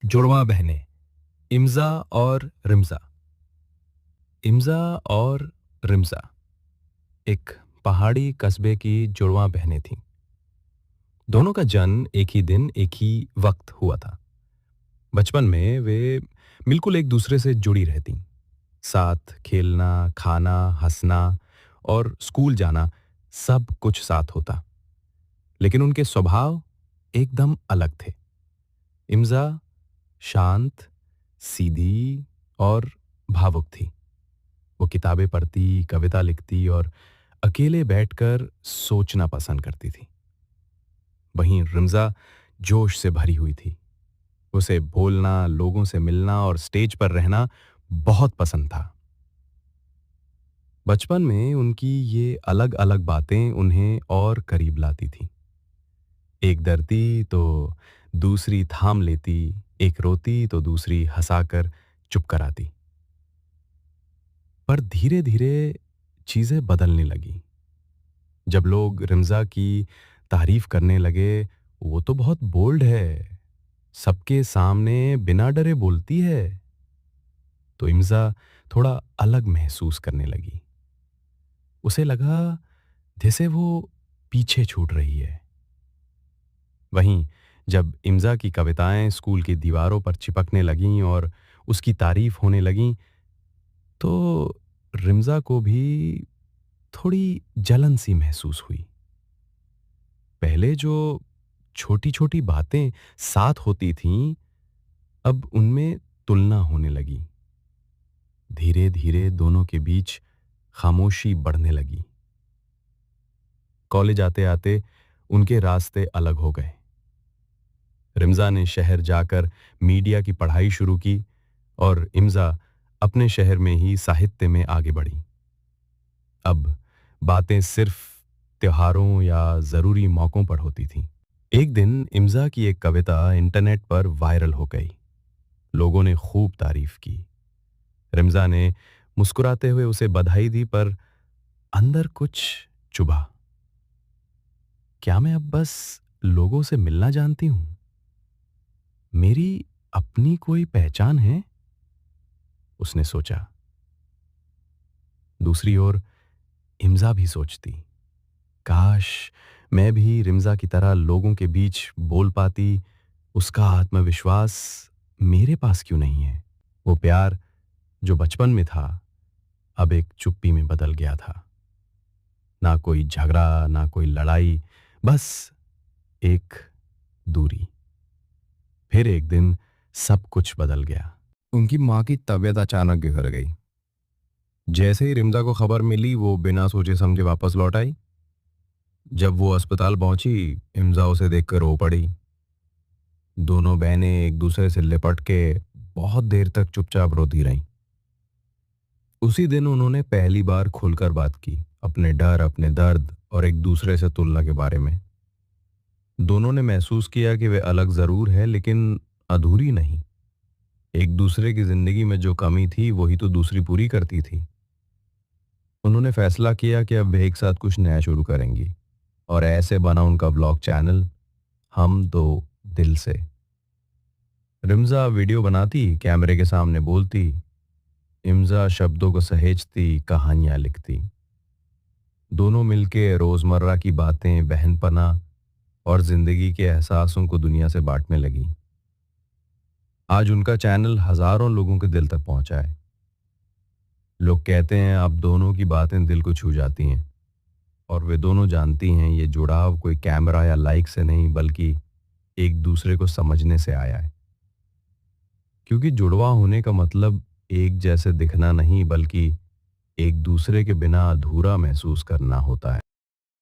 जुड़वा बहनें इम्जा और रिम्जा। इम्जा और रिम्जा एक पहाड़ी कस्बे की जुड़वा बहनें थीं। दोनों का जन्म एक ही दिन एक ही वक्त हुआ था। बचपन में वे बिल्कुल एक दूसरे से जुड़ी रहती, साथ खेलना, खाना, हंसना और स्कूल जाना, सब कुछ साथ होता। लेकिन उनके स्वभाव एकदम अलग थे। इम्जा शांत, सीधी और भावुक थी। वो किताबें पढ़ती, कविता लिखती और अकेले बैठकर सोचना पसंद करती थी। वहीं रिम्जा जोश से भरी हुई थी। उसे बोलना, लोगों से मिलना और स्टेज पर रहना बहुत पसंद था। बचपन में उनकी ये अलग-अलग बातें उन्हें और करीब लाती थीं। एक डरती तो दूसरी थाम लेती, एक रोती तो दूसरी हंसाकर चुप कराती। पर धीरे-धीरे चीजें बदलने लगी। जब लोग रिम्जा की तारीफ करने लगे, वो तो बहुत बोल्ड है, सबके सामने बिना डरे बोलती है, तो इम्जा थोड़ा अलग महसूस करने लगी। उसे लगा जैसे वो पीछे छूट रही है। वहीं जब इम्जा की कविताएं स्कूल की दीवारों पर चिपकने लगीं और उसकी तारीफ होने लगीं, तो रिम्जा को भी थोड़ी जलन सी महसूस हुई। पहले जो छोटी छोटी बातें साथ होती थीं, अब उनमें तुलना होने लगी। धीरे धीरे दोनों के बीच खामोशी बढ़ने लगी। कॉलेज आते आते उनके रास्ते अलग हो गए। रिम्जा ने शहर जाकर मीडिया की पढ़ाई शुरू की और इम्जा अपने शहर में ही साहित्य में आगे बढ़ी। अब बातें सिर्फ त्योहारों या जरूरी मौकों पर होती थीं। एक दिन इम्जा की एक कविता इंटरनेट पर वायरल हो गई। लोगों ने खूब तारीफ की। रिम्जा ने मुस्कुराते हुए उसे बधाई दी, पर अंदर कुछ चुभा। क्या मैं अब बस लोगों से मिलना जानती हूं? मेरी अपनी कोई पहचान है? उसने सोचा। दूसरी ओर इम्जा भी सोचती, काश मैं भी रिम्जा की तरह लोगों के बीच बोल पाती। उसका आत्मविश्वास मेरे पास क्यों नहीं है? वो प्यार जो बचपन में था, अब एक चुप्पी में बदल गया था। ना कोई झगड़ा, ना कोई लड़ाई, बस एक दूरी। फिर एक दिन सब कुछ बदल गया। उनकी माँ की तबीयत अचानक बिगड़ गई। जैसे ही रिम्जा को खबर मिली, वो बिना सोचे समझे वापस लौट आई। जब वो अस्पताल पहुंची, इम्जा उसे देखकर रो पड़ी। दोनों बहनें एक दूसरे से लिपट के बहुत देर तक चुपचाप रोती रहीं। उसी दिन उन्होंने पहली बार खुलकर बात की, अपने डर, अपने दर्द और एक दूसरे से तुलना के बारे में। दोनों ने महसूस किया कि वे अलग जरूर है, लेकिन अधूरी नहीं। एक दूसरे की जिंदगी में जो कमी थी, वही तो दूसरी पूरी करती थी। उन्होंने फैसला किया कि अब वे एक साथ कुछ नया शुरू करेंगी, और ऐसे बना उनका ब्लॉग चैनल, हम दो दिल से। रिम्जा वीडियो बनाती, कैमरे के सामने बोलती। इम्जा शब्दों को सहेजती, कहानियां लिखती। दोनों मिलके रोजमर्रा की बातें, बहनपना और जिंदगी के एहसासों को दुनिया से बांटने लगी। आज उनका चैनल हजारों लोगों के दिल तक पहुंचा है। लोग कहते हैं अब दोनों की बातें दिल को छू जाती हैं, और वे दोनों जानती हैं ये जुड़ाव कोई कैमरा या लाइक से नहीं, बल्कि एक दूसरे को समझने से आया है। क्योंकि जुड़वा होने का मतलब एक जैसे दिखना नहीं, बल्कि एक दूसरे के बिना अधूरा महसूस करना होता है।